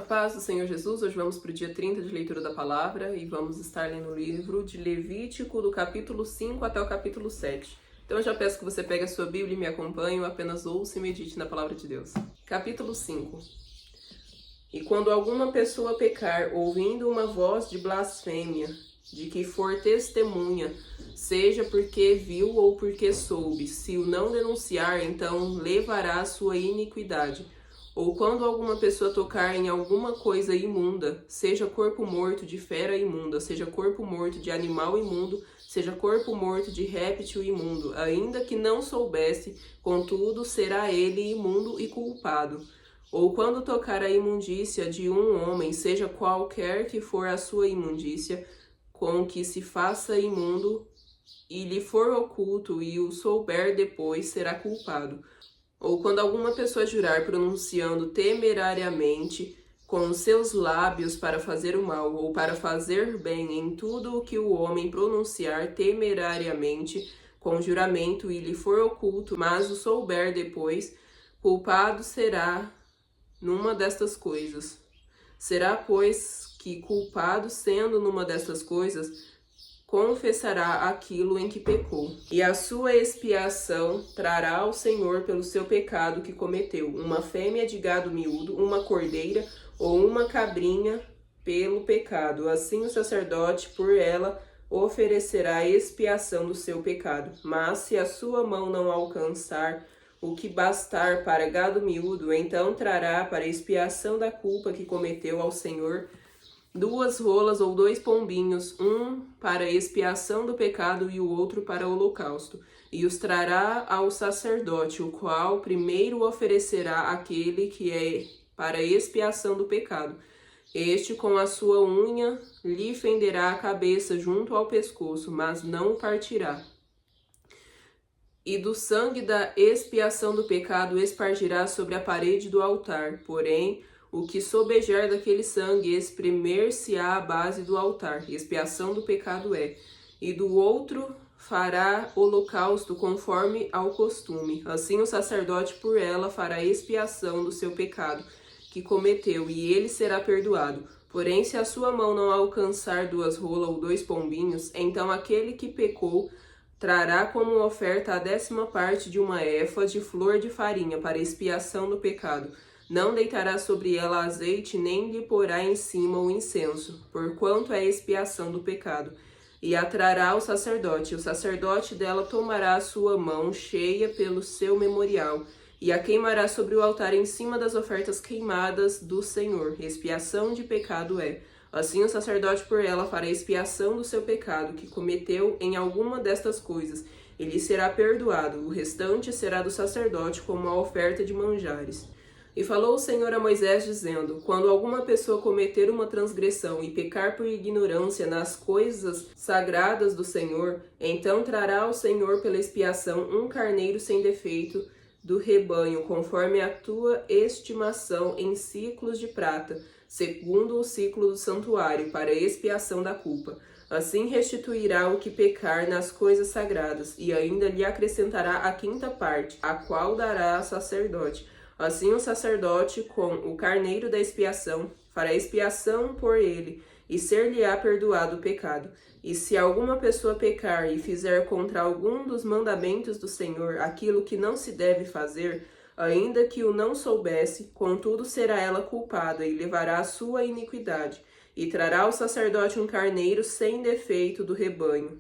A paz do Senhor Jesus, hoje vamos para o dia 30 de leitura da palavra e vamos estar lendo o livro de Levítico, do capítulo 5 até o capítulo 7. Então eu já peço que você pegue a sua Bíblia e me acompanhe, ou apenas ouça e medite na palavra de Deus. Capítulo 5. E quando alguma pessoa pecar, ouvindo uma voz de blasfêmia, de que for testemunha, seja porque viu ou porque soube, se o não denunciar, então levará a sua iniquidade. Ou quando alguma pessoa tocar em alguma coisa imunda, seja corpo morto de fera imunda, seja corpo morto de animal imundo, seja corpo morto de réptil imundo, ainda que não soubesse, contudo será ele imundo e culpado. Ou quando tocar a imundícia de um homem, seja qualquer que for a sua imundícia, com que se faça imundo, e lhe for oculto e o souber depois, será culpado. Ou quando alguma pessoa jurar pronunciando temerariamente com os seus lábios para fazer o mal ou para fazer bem em tudo o que o homem pronunciar temerariamente com juramento e lhe for oculto, mas o souber depois, culpado será numa destas coisas. Será, pois, que culpado sendo numa destas coisas, confessará aquilo em que pecou, e a sua expiação trará ao Senhor pelo seu pecado que cometeu, uma fêmea de gado miúdo, uma cordeira ou uma cabrinha pelo pecado. Assim o sacerdote por ela oferecerá a expiação do seu pecado. Mas se a sua mão não alcançar o que bastar para gado miúdo, então trará para expiação da culpa que cometeu ao Senhor 2 rolas ou 2 pombinhos, um para expiação do pecado e o outro para o holocausto, e os trará ao sacerdote, o qual primeiro oferecerá aquele que é para expiação do pecado. Este com a sua unha lhe fenderá a cabeça junto ao pescoço, mas não o partirá. E do sangue da expiação do pecado espargirá sobre a parede do altar, porém o que sobejar daquele sangue espremer-se-á à base do altar, expiação do pecado é, e do outro fará holocausto conforme ao costume. Assim o sacerdote por ela fará expiação do seu pecado que cometeu, e ele será perdoado. Porém, se a sua mão não alcançar 2 rolas ou 2 pombinhos, então aquele que pecou trará como oferta a 10ª parte de uma efa de flor de farinha para expiação do pecado. Não deitará sobre ela azeite, nem lhe porá em cima o incenso, porquanto é expiação do pecado. E a trará ao sacerdote, e o sacerdote dela tomará a sua mão cheia pelo seu memorial, e a queimará sobre o altar em cima das ofertas queimadas do Senhor. Expiação de pecado é. Assim o sacerdote por ela fará expiação do seu pecado, que cometeu em alguma destas coisas, e lhe será perdoado. O restante será do sacerdote como a oferta de manjares. E falou o Senhor a Moisés, dizendo: quando alguma pessoa cometer uma transgressão e pecar por ignorância nas coisas sagradas do Senhor, então trará ao Senhor pela expiação um carneiro sem defeito do rebanho, conforme a tua estimação em ciclos de prata, segundo o ciclo do santuário, para a expiação da culpa. Assim restituirá o que pecar nas coisas sagradas, e ainda lhe acrescentará a 5ª parte, a qual dará ao sacerdote. Assim o sacerdote, com o carneiro da expiação, fará expiação por ele, e ser-lhe-á perdoado o pecado. E se alguma pessoa pecar e fizer contra algum dos mandamentos do Senhor aquilo que não se deve fazer, ainda que o não soubesse, contudo será ela culpada e levará a sua iniquidade, e trará ao sacerdote um carneiro sem defeito do rebanho,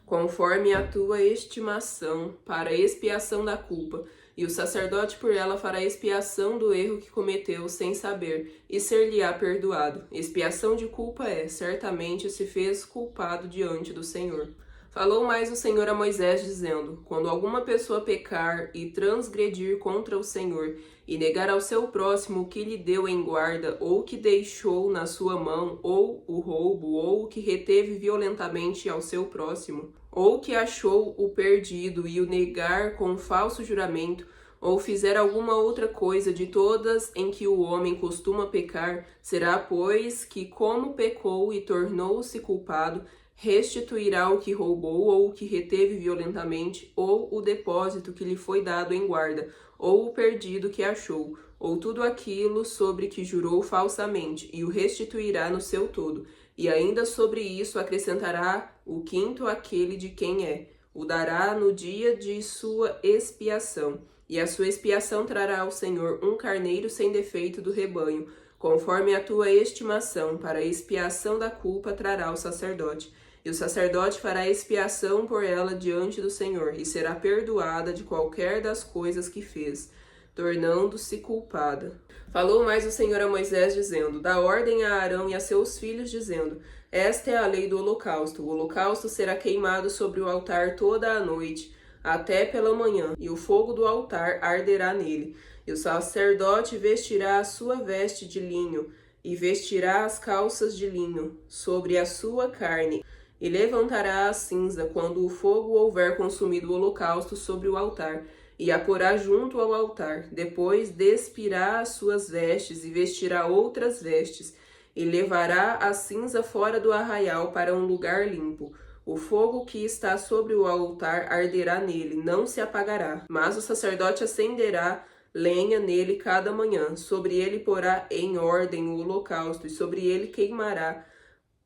conforme a tua estimação, para a expiação da culpa. E o sacerdote por ela fará expiação do erro que cometeu sem saber, e ser-lhe-á perdoado. Expiação de culpa é, certamente se fez culpado diante do Senhor. Falou mais o Senhor a Moisés, dizendo: quando alguma pessoa pecar e transgredir contra o Senhor, e negar ao seu próximo o que lhe deu em guarda, ou que deixou na sua mão, ou o roubo, ou o que reteve violentamente ao seu próximo, ou que achou o perdido e o negar com falso juramento, ou fizer alguma outra coisa de todas em que o homem costuma pecar, será, pois, que como pecou e tornou-se culpado, restituirá o que roubou ou o que reteve violentamente, ou o depósito que lhe foi dado em guarda, ou o perdido que achou, ou tudo aquilo sobre que jurou falsamente, e o restituirá no seu todo. E ainda sobre isso acrescentará o quinto àquele de quem é, o dará no dia de sua expiação. E a sua expiação trará ao Senhor um carneiro sem defeito do rebanho, conforme a tua estimação, para a expiação da culpa trará o sacerdote. E o sacerdote fará expiação por ela diante do Senhor, e será perdoada de qualquer das coisas que fez, tornando-se culpada. Falou mais o Senhor a Moisés, dizendo: Dá ordem a Arão e a seus filhos, dizendo: Esta é a lei do holocausto. O holocausto será queimado sobre o altar toda a noite, até pela manhã, e o fogo do altar arderá nele. E o sacerdote vestirá a sua veste de linho, e vestirá as calças de linho sobre a sua carne, e levantará a cinza quando o fogo houver consumido o holocausto sobre o altar, e a porá junto ao altar. Depois despirá as suas vestes e vestirá outras vestes, e levará a cinza fora do arraial para um lugar limpo. O fogo que está sobre o altar arderá nele, não se apagará. Mas o sacerdote acenderá lenha nele cada manhã. Sobre ele porá em ordem o holocausto, e sobre ele queimará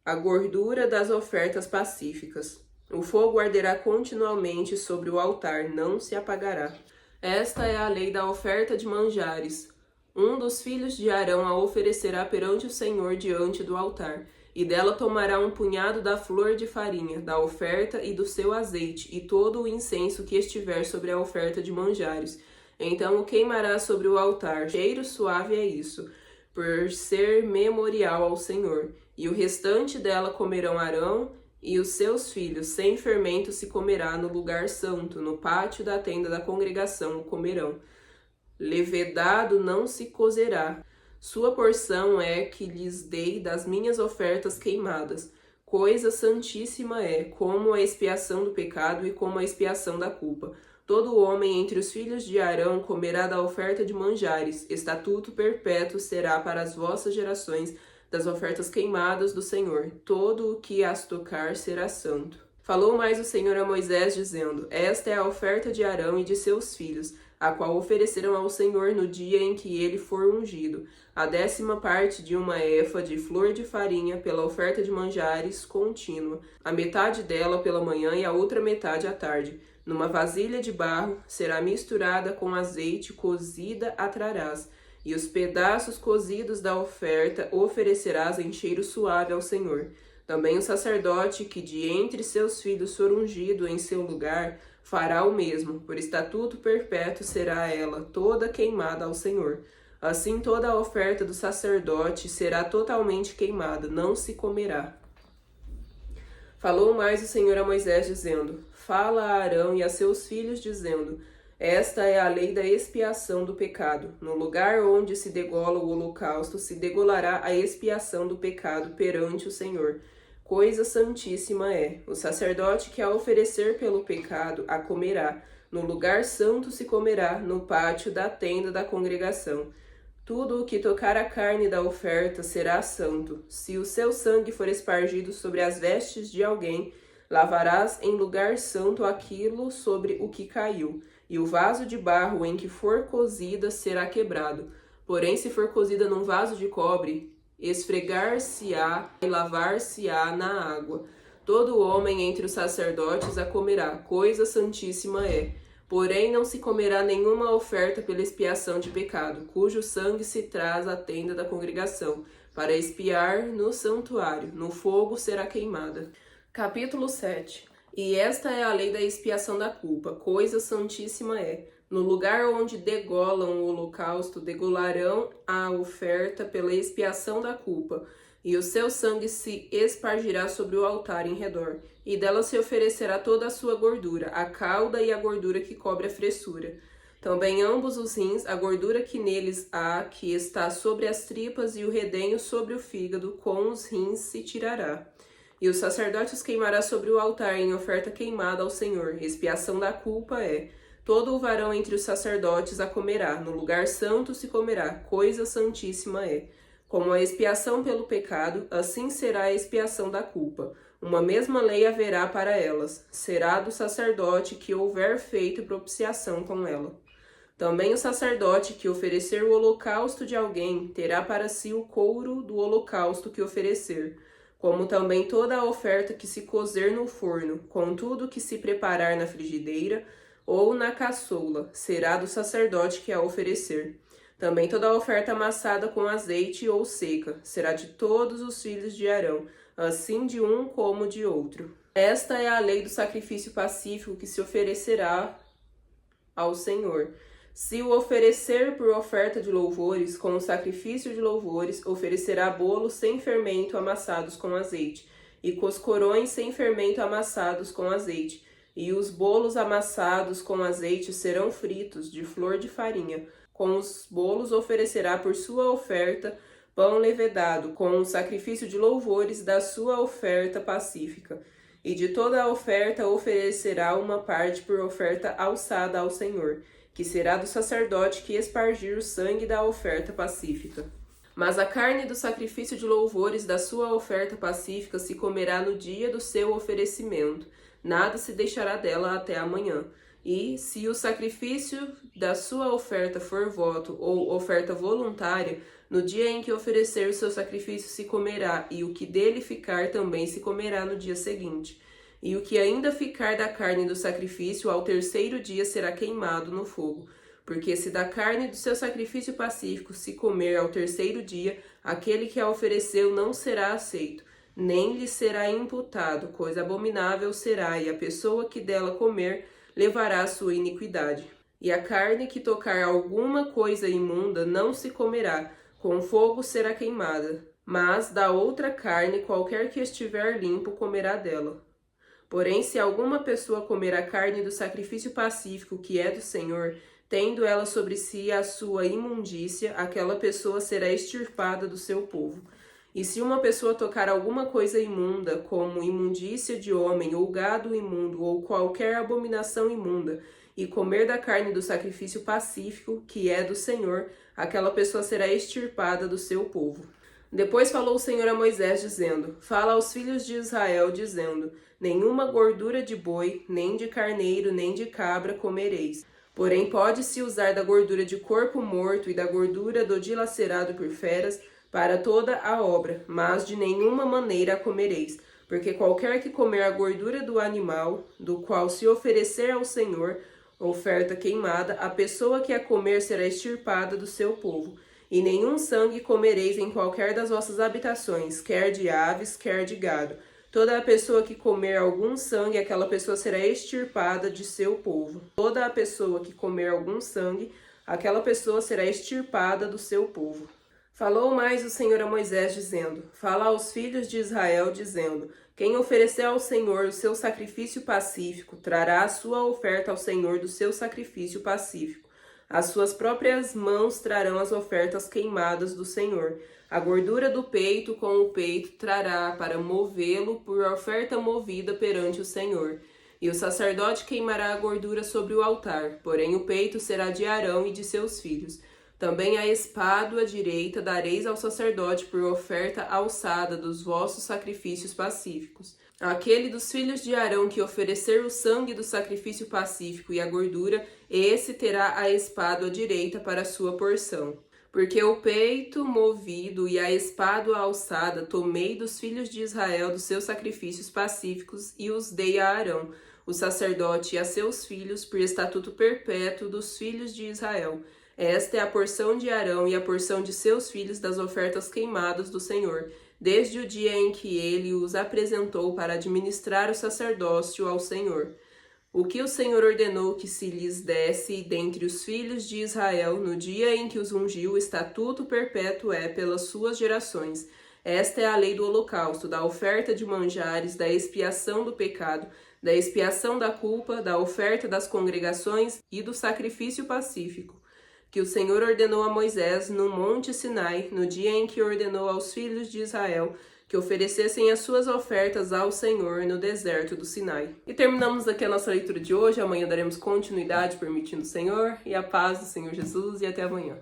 a gordura das ofertas pacíficas. O fogo arderá continuamente sobre o altar, não se apagará. Esta é a lei da oferta de manjares. Um dos filhos de Arão a oferecerá perante o Senhor diante do altar, e dela tomará um punhado da flor de farinha, da oferta e do seu azeite, e todo o incenso que estiver sobre a oferta de manjares. Então o queimará sobre o altar. Cheiro suave é isso, por ser memorial ao Senhor. E o restante dela comerão Arão e os seus filhos, sem fermento se comerá no lugar santo, no pátio da tenda da congregação o comerão. Levedado não se cozerá. Sua porção é que lhes dei das minhas ofertas queimadas. Coisa santíssima é, como a expiação do pecado e como a expiação da culpa. Todo homem entre os filhos de Arão comerá da oferta de manjares. Estatuto perpétuo será para as vossas gerações das ofertas queimadas do Senhor. Todo o que as tocar será santo. Falou mais o Senhor a Moisés, dizendo: Esta é a oferta de Arão e de seus filhos, a qual oferecerão ao Senhor no dia em que ele for ungido. A 10ª parte de uma efa de flor de farinha pela oferta de manjares contínua, a metade dela pela manhã e a outra metade à tarde. Numa vasilha de barro será misturada com azeite cozida a trarás, e os pedaços cozidos da oferta oferecerás em cheiro suave ao Senhor. Também o sacerdote que de entre seus filhos for ungido em seu lugar fará o mesmo, por estatuto perpétuo será ela toda queimada ao Senhor. Assim toda a oferta do sacerdote será totalmente queimada, não se comerá. Falou mais o Senhor a Moisés, dizendo: Fala a Arão e a seus filhos, dizendo: Esta é a lei da expiação do pecado. No lugar onde se degola o holocausto, se degolará a expiação do pecado perante o Senhor. Coisa santíssima é. O sacerdote que a oferecer pelo pecado a comerá. No lugar santo se comerá, no pátio da tenda da congregação. Tudo o que tocar a carne da oferta será santo. Se o seu sangue for espargido sobre as vestes de alguém, lavarás em lugar santo aquilo sobre o que caiu, e o vaso de barro em que for cozida será quebrado. Porém, se for cozida num vaso de cobre, esfregar-se-á e lavar-se-á na água. Todo homem entre os sacerdotes a comerá, coisa santíssima é. Porém, não se comerá nenhuma oferta pela expiação de pecado, cujo sangue se traz à tenda da congregação, para expiar no santuário. No fogo será queimada. Capítulo 7. E esta é a lei da expiação da culpa. Coisa santíssima é. No lugar onde degolam o holocausto, degolarão a oferta pela expiação da culpa, e o seu sangue se espargirá sobre o altar em redor, e dela se oferecerá toda a sua gordura, a cauda e a gordura que cobre a fressura. Também ambos os rins, a gordura que neles há, que está sobre as tripas, e o redenho sobre o fígado, com os rins se tirará. E o sacerdote os queimará sobre o altar em oferta queimada ao Senhor. Expiação da culpa é: todo o varão entre os sacerdotes a comerá, no lugar santo se comerá, coisa santíssima é. Como a expiação pelo pecado, assim será a expiação da culpa. Uma mesma lei haverá para elas. Será do sacerdote que houver feito propiciação com ela. Também o sacerdote que oferecer o holocausto de alguém terá para si o couro do holocausto que oferecer, como também toda a oferta que se cozer no forno, com tudo que se preparar na frigideira ou na caçoula, será do sacerdote que a oferecer. Também toda a oferta amassada com azeite ou seca será de todos os filhos de Arão, assim de um como de outro. Esta é a lei do sacrifício pacífico que se oferecerá ao Senhor. Se o oferecer por oferta de louvores, com o sacrifício de louvores, oferecerá bolos sem fermento amassados com azeite, e coscorões sem fermento amassados com azeite. E os bolos amassados com azeite serão fritos, de flor de farinha. Com os bolos oferecerá por sua oferta pão levedado, com o sacrifício de louvores da sua oferta pacífica. E de toda a oferta oferecerá uma parte por oferta alçada ao Senhor, que será do sacerdote que espargir o sangue da oferta pacífica. Mas a carne do sacrifício de louvores da sua oferta pacífica se comerá no dia do seu oferecimento, nada se deixará dela até amanhã. E, se o sacrifício da sua oferta for voto ou oferta voluntária, no dia em que oferecer o seu sacrifício se comerá, e o que dele ficar também se comerá no dia seguinte. E o que ainda ficar da carne do sacrifício, ao terceiro dia será queimado no fogo. Porque se da carne do seu sacrifício pacífico se comer ao terceiro dia, aquele que a ofereceu não será aceito, nem lhe será imputado, coisa abominável será, e a pessoa que dela comer levará a sua iniquidade. E a carne que tocar alguma coisa imunda não se comerá, com fogo será queimada. Mas da outra carne, qualquer que estiver limpo comerá dela. Porém, se alguma pessoa comer a carne do sacrifício pacífico que é do Senhor, tendo ela sobre si a sua imundícia, aquela pessoa será extirpada do seu povo. E se uma pessoa tocar alguma coisa imunda, como imundícia de homem, ou gado imundo, ou qualquer abominação imunda, e comer da carne do sacrifício pacífico, que é do Senhor, aquela pessoa será extirpada do seu povo. Depois falou o Senhor a Moisés, dizendo: Fala aos filhos de Israel, dizendo: Nenhuma gordura de boi, nem de carneiro, nem de cabra comereis. Porém pode-se usar da gordura de corpo morto e da gordura do dilacerado por feras, para toda a obra, mas de nenhuma maneira a comereis, porque qualquer que comer a gordura do animal, do qual se oferecer ao Senhor oferta queimada, a pessoa que a comer será extirpada do seu povo. E nenhum sangue comereis em qualquer das vossas habitações, quer de aves, quer de gado. Toda a pessoa que comer algum sangue, aquela pessoa será extirpada de seu povo. Toda a pessoa que comer algum sangue, aquela pessoa será extirpada do seu povo. Falou mais o Senhor a Moisés, dizendo: Fala aos filhos de Israel, dizendo: Quem oferecer ao Senhor o seu sacrifício pacífico, trará a sua oferta ao Senhor do seu sacrifício pacífico. As suas próprias mãos trarão as ofertas queimadas do Senhor. A gordura do peito com o peito trará para movê-lo por oferta movida perante o Senhor. E o sacerdote queimará a gordura sobre o altar, porém o peito será de Arão e de seus filhos. Também a espádua direita dareis ao sacerdote por oferta alçada dos vossos sacrifícios pacíficos. Aquele dos filhos de Arão que oferecer o sangue do sacrifício pacífico e a gordura, esse terá a espádua direita para a sua porção. Porque o peito movido e a espádua alçada tomei dos filhos de Israel dos seus sacrifícios pacíficos e os dei a Arão, o sacerdote, e a seus filhos, por estatuto perpétuo dos filhos de Israel. Esta é a porção de Arão e a porção de seus filhos das ofertas queimadas do Senhor, desde o dia em que ele os apresentou para administrar o sacerdócio ao Senhor. O que o Senhor ordenou que se lhes desse dentre os filhos de Israel no dia em que os ungiu, o estatuto perpétuo é pelas suas gerações. Esta é a lei do holocausto, da oferta de manjares, da expiação do pecado, da expiação da culpa, da oferta das congregações e do sacrifício pacífico, que o Senhor ordenou a Moisés no monte Sinai, no dia em que ordenou aos filhos de Israel que oferecessem as suas ofertas ao Senhor no deserto do Sinai. E terminamos aqui a nossa leitura de hoje. Amanhã daremos continuidade, permitindo o Senhor, e a paz do Senhor Jesus, e até amanhã.